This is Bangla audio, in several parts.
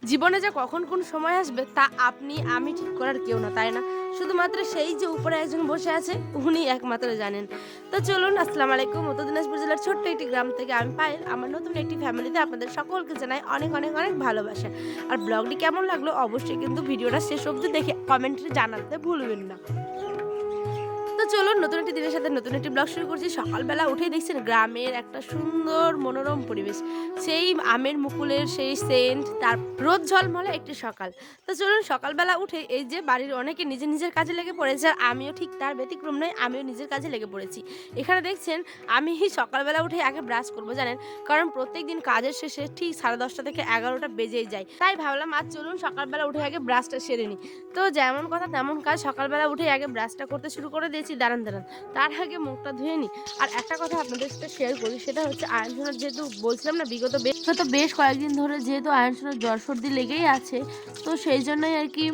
জীবনে যে কখন কোন সময় আসবে তা আপনি আমি ঠিক করার কেউ না, তাই না? শুধুমাত্র সেই যে উপরে একজন বসে আছে উনি একমাত্র জানেন। তো চলুন, আসসালামু আলাইকুম। উত্তর দিনাজপুর জেলার ছোট্ট একটি গ্রাম থেকে আমি পায়েল আমার নতুন একটি ফ্যামিলিতে আপনাদের সকলকে জানাই অনেক অনেক অনেক ভালোবাসা। আর ব্লগটি কেমন লাগলো অবশ্যই কিন্তু ভিডিওটা শেষ অবধি দেখে কমেন্টে জানাতে ভুলবেন না। তো চলুন, নতুন একটি দিনের সাথে নতুন একটি ব্লগ শুরু করছি। সকালবেলা উঠেই দেখছেন গ্রামের একটা সুন্দর মনোরম পরিবেশ, সেই আমের মুকুলের সেই সেন্ট, তার রোদ ঝলমলে একটি সকাল। তো চলুন, সকালবেলা উঠে এই যে বাড়ির অনেকে নিজের নিজের কাজে লেগে পড়েছে, আর আমিও ঠিক তার ব্যতিক্রম নয়, আমিও নিজের কাজে লেগে পড়েছি। এখানে দেখছেন আমি সকালবেলা উঠে আগে ব্রাশ করবো জানেন, কারণ প্রত্যেকদিন কাজের শেষে ঠিক 10:30 থেকে 11টা বেজেই যায়। তাই ভাবলাম আজ চলুন সকালবেলা উঠে আগে ব্রাশটা সেরে নিই। তো যেমন কথা তেমন কাজ, সকালবেলা উঠে আগে ব্রাশটা করতে শুরু করে দিয়েছি। দাঁড়ান দাঁড়ান, তার আগে মুখটা ধুয়ে নিই। আর একটা কথা আপনাদের সাথে শেয়ার করি, সেটা হচ্ছে আয়ন সোনার, যেহেতু বলছিলাম না বিগত বেশ কয়েকদিন ধরে যেহেতু আয়ন সোনার জ্বর সর্দি লেগেই আছে, তো সেই জন্যই আর কি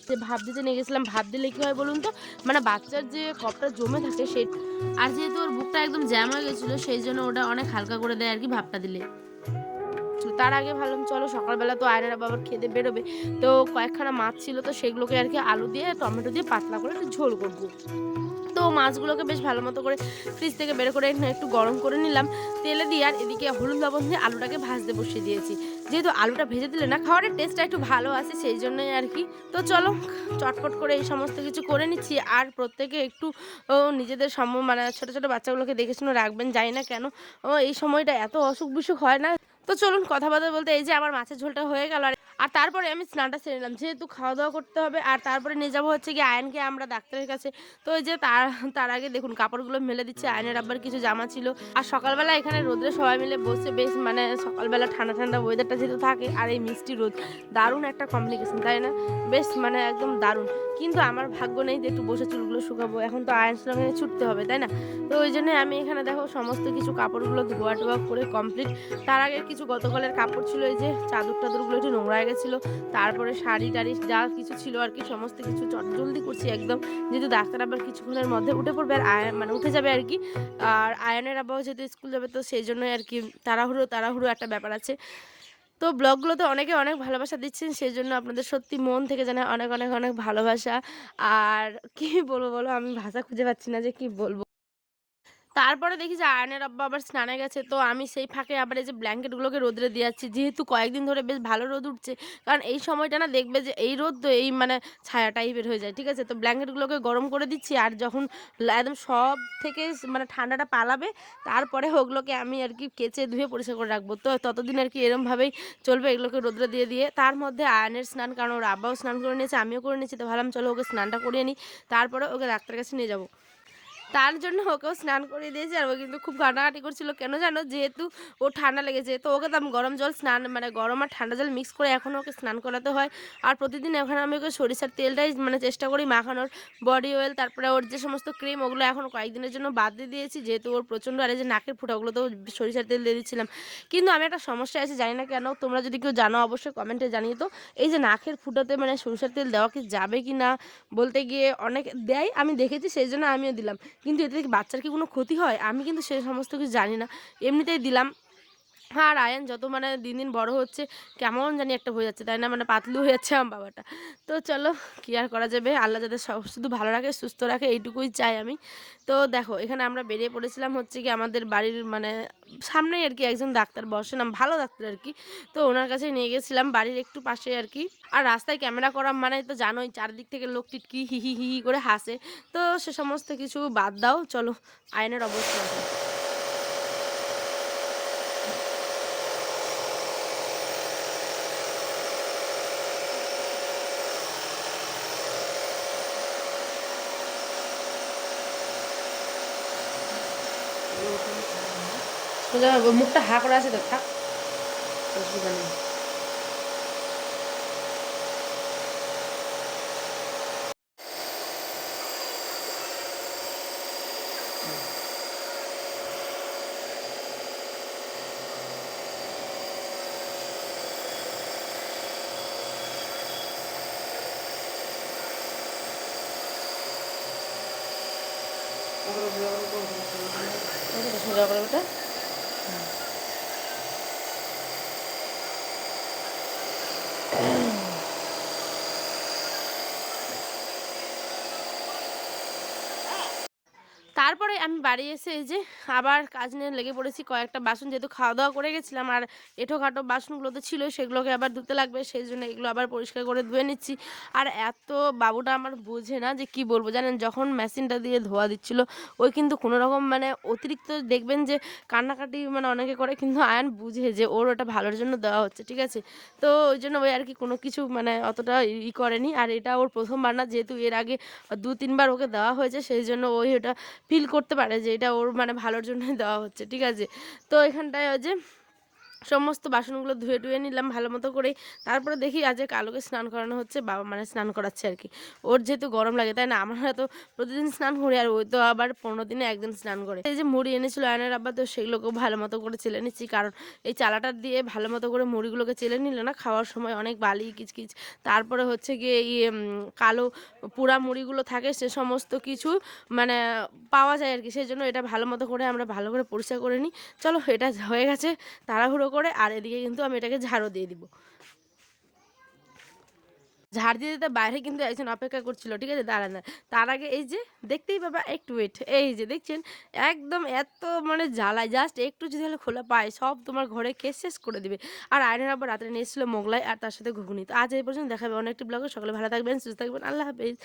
যে ভাপ দিতে নিয়ে গেছিলাম। ভাপ দিলে কি হয় বলুন তো, মানে বাচ্চার যে কফটা জমে থাকে সেই, আর যেহেতু ওর বুকটা একদম জ্যাম হয়ে গেছিলো সেই জন্য ওটা অনেক হালকা করে দেয় আর কি ভাপটা দিলে। তার আগে ভাবলাম চলো সকালবেলা তো আয়নারা বাবার খেতে বেরোবে, তো কয়েকখানা মাছ ছিল, তো সেগুলোকে আর কি আলু দিয়ে টমেটো দিয়ে পাতলা করে একটু ঝোল করবো। তো মাছগুলোকে বেশ ভালো মতো করে ফ্রিজ থেকে বের করে একটু গরম করে নিলাম তেলে দিয়ে, আর এদিকে হলুদ লবণ দিয়ে আলুটাকে ভাজতে বসিয়ে দিয়েছি। যেহেতু আলুটা ভেজে দিলে না খাবারের টেস্টটা একটু ভালো আসে, সেই জন্যই আর কি। তো চলো চটপট করে এই সমস্ত কিছু করে নিচ্ছি। আর প্রত্যেকে একটু নিজেদের মানে ছোট ছোট বাচ্চাগুলোকে দেখে শুনে রাখবেন, জানি না কেন এই সময়টা এত অসুখ বিসুখ হয় না। তো চলুন কথা বলতে বলতে এই যে আমার মাছের ঝোলটা হয়ে গেল, আর তারপরে আমি স্নানটা সেরে নিলাম, যেহেতু খাওয়া দাওয়া করতে হবে। আর তারপরে নিয়ে যাবো হচ্ছে কি আয়নকে আমরা ডাক্তারের কাছে। তো এই যে তার তার আগে দেখুন কাপড়গুলো মেলে দিচ্ছে, আয়নের আব্বার কিছু জামা ছিল। আর সকালবেলা এখানে রোদ্রে সবাই মিলে বসে বেশ, মানে সকালবেলা ঠান্ডা ঠান্ডা ওয়েদারটা যেহেতু থাকে আর এই মিষ্টি রোদ, দারুণ একটা কমপ্লিকেশন, তাই না? বেশ মানে একদম দারুণ। কিন্তু আমার ভাগ্য নেই যে একটু বসে চুলগুলো শুকাবো, এখন তো আয়ন সঙ্গে ছুটতে হবে, তাই না? তো ওই জন্য আমি এখানে দেখো সমস্ত কিছু কাপড়গুলো ধোয়া টোয়া করে কমপ্লিট। তার আগে কিছু গতকালের কাপড় ছিল, এই যে চাদর টাদরগুলো একটু নোংরা হয়ে গেছিলো। তারপরে শাড়ি টাড়ি যা কিছু ছিল আর কি সমস্ত কিছু চটজলদি করছি একদম, যেহেতু ডাক্তার আবার কিছুক্ষণের মধ্যে উঠে পড়বে, আর মানে উঠে যাবে আর কি। আর আয়নের আব্বাও যেহেতু স্কুল যাবে, তো সেই জন্যই আর কি তাড়াহুড়ো তাড়াহুড়ো একটা ব্যাপার আছে। তো ব্লগগুলোতে অনেকে অনেক ভালোবাসা দিচ্ছেন, সেই জন্য আপনাদের সত্যি মন থেকে জানাই অনেক অনেক অনেক ভালোবাসা। আর কি বলবো বলো, আমি ভাষা খুঁজে পাচ্ছি না যে কি বলবো। তারপরে দেখি যে আয়নের আব্বা আবার স্নানে গেছে, তো আমি সেই ফাঁকে আবার এই যে ব্ল্যাঙ্কেটগুলোকে রোদরে দিয়ে যাচ্ছি, যেহেতু কয়েকদিন ধরে বেশ ভালো রোদ উঠছে। কারণ এই সময়টা না দেখবে যে এই রোদ তো এই মানে ছায়া টাইপের হয়ে যায়, ঠিক আছে? তো ব্ল্যাঙ্কেটগুলোকে গরম করে দিচ্ছি, আর যখন একদম সব থেকে মানে ঠান্ডাটা পালাবে, তারপরে ওগুলোকে আমি আর কি কেচে ধুয়ে পরিষ্কার করে রাখবো। তো ততদিন আর কি এরমভাবেই চলবে, এগুলোকে রোদরে দিয়ে দিয়ে। তার মধ্যে আয়নের স্নান, কারণ ওর আব্বাও স্নান করে নিয়েছে, আমিও করে নিয়েছি, তো ভাবলাম চলো ওকে স্নানটা করিয়ে নিই, তারপরে ওকে ডাক্তারের কাছে নিয়ে যাবো। তার জন্য ওকেও স্নান করিয়ে দিয়েছি। আর ও কিন্তু খুব কান্নাকাটি করছিল, কেন জানো? যেহেতু ওর ঠান্ডা লেগেছে, তো ওকে তো আমি গরম জল স্নান, মানে গরম আর ঠান্ডা জল মিক্স করে এখন ওকে স্নান করাতে হয়। আর প্রতিদিন এখন আমি ওকে সরিষার তেলটাই মানে চেষ্টা করি মাখানোর, বডি অয়েল, তারপরে ওর যে সমস্ত ক্রিম ওগুলো এখন কয়েকদিনের জন্য বাদ দিয়ে দিয়েছি, যেহেতু ওর প্রচণ্ড, আর এই যে নাকের ফুটা ওগুলো তো সরিষার তেল দিয়ে দিচ্ছিলাম। কিন্তু আমি একটা সমস্যা আছে, জানি না কেন, তোমরা যদি কেউ জানো অবশ্যই কমেন্টে জানিয়ে। তো এই যে নাকের ফুটাতে মানে সরিষার তেল দেওয়া কি যাবে কি না, বলতে গিয়ে অনেক দেয়, আমি দেখেছি সেই জন্য আমিও দিলাম। কিন্তু এতে কি বাচ্চার কি কোনো ক্ষতি হয়? আমি কিন্তু সে সমস্ত কিছু জানি না। এমনিতেই দিলাম। আর আয়ান যত মানে দিন, দিন বড় হচ্ছে কেমন জানি একটা হয়ে যাচ্ছে, তাই না? মানে পাতলু হয়ে যাচ্ছে আমার বাবাটা। তো চলো কি আর করা যাবে? আল্লাহ যাতে শুধু ভালো রাখে, সুস্থ রাখে, এইটুকুই চাই আমি। তো দেখো এখানে আমরা বেরিয়ে পড়েছিলাম হচ্ছে কি আমাদের বাড়ির মানে সামনেই আর কি একজন ডাক্তার বসেন, ভালো ডাক্তার আর কি। তো ওনার কাছেই নিয়ে গেছিলাম, বাড়ির একটু পাশে আর কি। আর রাস্তায় ক্যামেরা করা মানে তো জানোই, চারদিক থেকে লোক টিটকি হি, হি, হি, হি করে হাসে। তো সে সমস্ত কিছু বাদ দাও, চলো আয়নের অবস্থা দেখো। সোজা মুখটা হা করে আছে তো, থাক, অসুবিধা নেই। সোজা করে ওটা। তারপরে আমি বাড়ি এসে এই যে আবার কাজ নিয়ে লেগে পড়েছি। কয়েকটা বাসন যেহেতু খাওয়া-দাওয়া করে গেছিলাম আর এঁঠো-খাটো বাসনগুলো তো ছিলই, সেগুলোকে আবার ধুতে লাগবে। সেইজন্য এগুলো আবার পরিষ্কার করে ধুয়ে নিচ্ছি। আর এত বাবুটা আমার বোঝে না যে কি বলব জানেন? যখন মেশিনটা দিয়ে ধোয়া দিচ্ছিল, ওই কিন্তু কোনোরকম মানে অতিরিক্ত দেখবেন যে কান্নাকাটি মানে অনেকে করে, কিন্তু আয়ান বুঝে যে ওর ওটা ভালোর জন্য দেওয়া হচ্ছে, ঠিক আছে? তো ওইজন্য ওই আরকি কোনো কিছু মানে অতটা করেনি। আর এটা ওর ১ম বার না, যেহেতু এর আগে ২-৩ বার ওকে দেওয়া হয়েছে, সেইজন্য ওই ওটা ফিল করতে পারে যে এটা ওর মানে ভালোর জন্যই দেওয়া হচ্ছে। ঠিক আছে? তো এখানটায় ওই যে সমস্ত বাসনগুলো ধুয়ে নিলাম ভালো মতো করেই। তারপরে দেখি আজ কালোকে স্নান করানো হচ্ছে। বাবা মানে স্নান করাচ্ছে আরকি। ওর যেহেতু গরম লাগে, তাই না? আমরা তো প্রতিদিন স্নান করি, আর ওই তো আবার ১৫ দিনে ১ দিন স্নান করে। এই যে মুড়ি এনেছিল আয়নের আব্বা, তো সেগুলোকেও ভালো মতো করে চেলে নিচ্ছি। কারণ এই চালাটা দিয়ে ভালো মতো করে মুড়িগুলোকে চেলে নিলে না খাওয়ার সময় অনেক বালি কিচকিচ, তারপরে হচ্ছে গিয়ে কালো পোড়া মুড়িগুলো থাকে, সে সমস্ত কিছু মানে পাওয়া যায় আরকি। সেজন্য এটা ভালো মতো করে আমরা ভালো করে পরিষ্কার করে নিই। চলো এটা হয়ে গেছে তাড়াহুড়ো করে, আর এদিকে কিন্তু আমি এটাকে ঝাড়ও দিয়ে দিব। ঝাড় দিয়ে দিতে বাইরে কিন্তু একজন অপেক্ষা করছিল। ঠিক আছে? দাঁড়ান, দাঁড়ান। তার আগে এই যে দেখতেই পাবা, একটু ওয়েট। এই যে দেখছেন একদম এত মানে জ্বালায়, জাস্ট একটু যদি হলে খোলা পায় সব তোমার ঘরে খেয়ে শেষ করে দিবে। আর আয়নের আব্বা রাত্রে নিয়ে এসেছিল মোগলাই আর তার সাথে ঘুগনি। তো আজ এই পর্যন্ত, দেখা হবে অন্য একটি ব্লগে। সকলে ভালো থাকবেন, সুস্থ থাকবেন। আল্লাহ হাফেজ।